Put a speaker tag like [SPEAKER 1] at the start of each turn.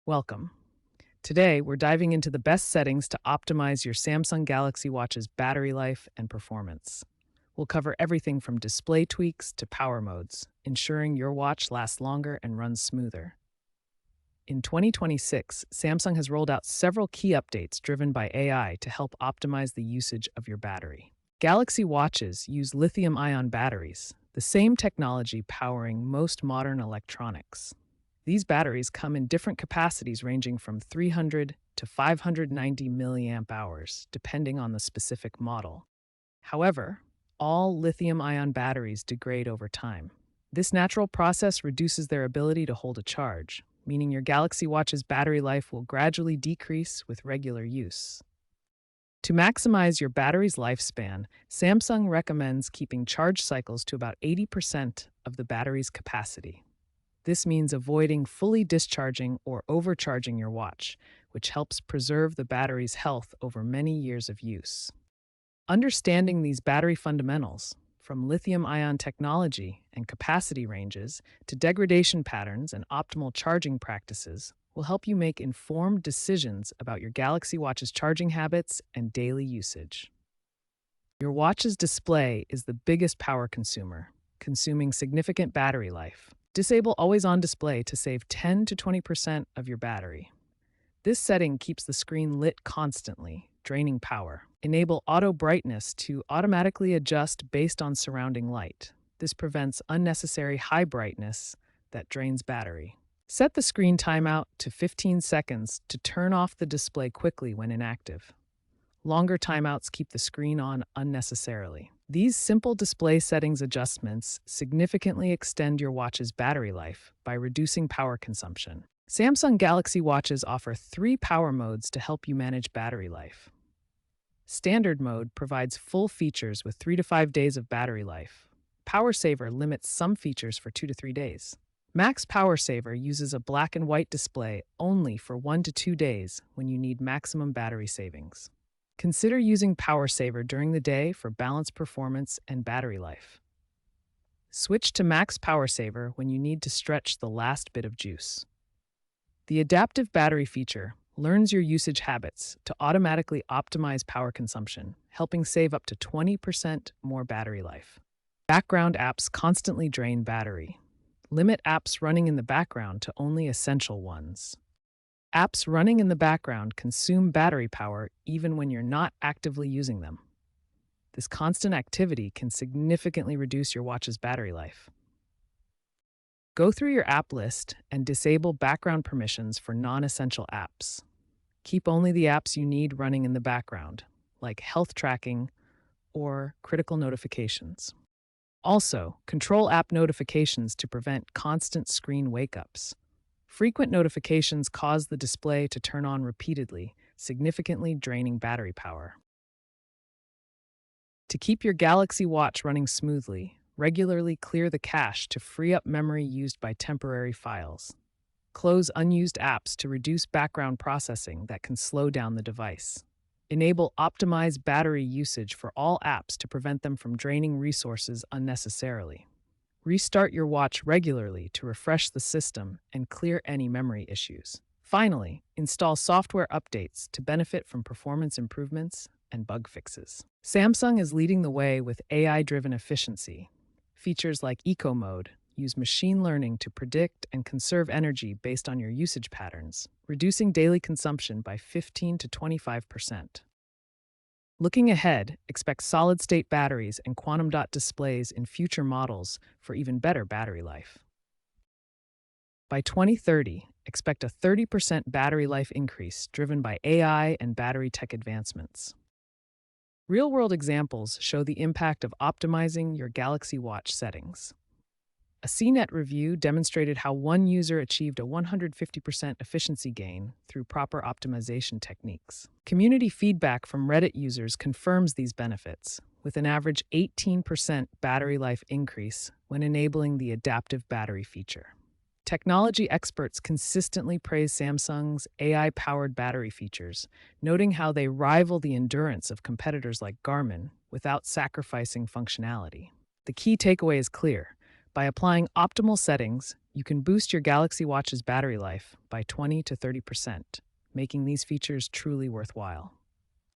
[SPEAKER 1] Welcome. Today, we're diving into the best settings to optimize your Samsung Galaxy Watch's battery life and performance. We'll cover everything from display tweaks to power modes, ensuring your watch lasts longer and runs smoother. In 2026, Samsung has rolled out several key updates driven by AI to help optimize the usage of your battery. Galaxy watches use lithium ion batteries, the same technology powering most modern electronics. These batteries come in different capacities ranging from 300 to 590 milliamp hours, depending on the specific model. However, all lithium-ion batteries degrade over time. This natural process reduces their ability to hold a charge, meaning your Galaxy Watch's battery life will gradually decrease with regular use. To maximize your battery's lifespan, Samsung recommends keeping charge cycles to about 80% of the battery's capacity. This means avoiding fully discharging or overcharging your watch, which helps preserve the battery's health over many years of use. Understanding these battery fundamentals, from lithium-ion technology and capacity ranges to degradation patterns and optimal charging practices, will help you make informed decisions about your Galaxy Watch's charging habits and daily usage. Your watch's display is the biggest power consumer, consuming significant battery life. Disable always-on display to save 10 to 20% of your battery. This setting keeps the screen lit constantly, draining power. Enable auto brightness to automatically adjust based on surrounding light. This prevents unnecessary high brightness that drains battery. Set the screen timeout to 15 seconds to turn off the display quickly when inactive. Longer timeouts keep the screen on unnecessarily. These simple display settings adjustments significantly extend your watch's battery life by reducing power consumption. Samsung Galaxy Watches offer 3 power modes to help you manage battery life. Standard mode provides full features with 3 to 5 days of battery life. Power Saver limits some features for 2 to 3 days. Max Power Saver uses a black and white display only for 1 to 2 days when you need maximum battery savings. Consider using Power Saver during the day for balanced performance and battery life. Switch to Max Power Saver when you need to stretch the last bit of juice. The adaptive battery feature learns your usage habits to automatically optimize power consumption, helping save up to 20% more battery life. Background apps constantly drain battery. Limit apps running in the background to only essential ones. Apps running in the background consume battery power even when you're not actively using them. This constant activity can significantly reduce your watch's battery life. Go through your app list and disable background permissions for non-essential apps. Keep only the apps you need running in the background, like health tracking or critical notifications. Also, control app notifications to prevent constant screen wake-ups. Frequent notifications cause the display to turn on repeatedly, significantly draining battery power. To keep your Galaxy Watch running smoothly, regularly clear the cache to free up memory used by temporary files. Close unused apps to reduce background processing that can slow down the device. Enable optimized battery usage for all apps to prevent them from draining resources unnecessarily. Restart your watch regularly to refresh the system and clear any memory issues. Finally, install software updates to benefit from performance improvements and bug fixes. Samsung is leading the way with AI-driven efficiency. Features like Eco Mode use machine learning to predict and conserve energy based on your usage patterns, reducing daily consumption by 15 to 25%. Looking ahead, expect solid-state batteries and quantum dot displays in future models for even better battery life. By 2030, expect a 30% battery life increase driven by AI and battery tech advancements. Real-world examples show the impact of optimizing your Galaxy Watch settings. A CNET review demonstrated how one user achieved a 150% efficiency gain through proper optimization techniques. Community feedback from Reddit users confirms these benefits, with an average 18% battery life increase when enabling the adaptive battery feature. Technology experts consistently praise Samsung's AI-powered battery features, noting how they rival the endurance of competitors like Garmin without sacrificing functionality. The key takeaway is clear. By applying optimal settings, you can boost your Galaxy Watch's battery life by 20 to 30%, making these features truly worthwhile.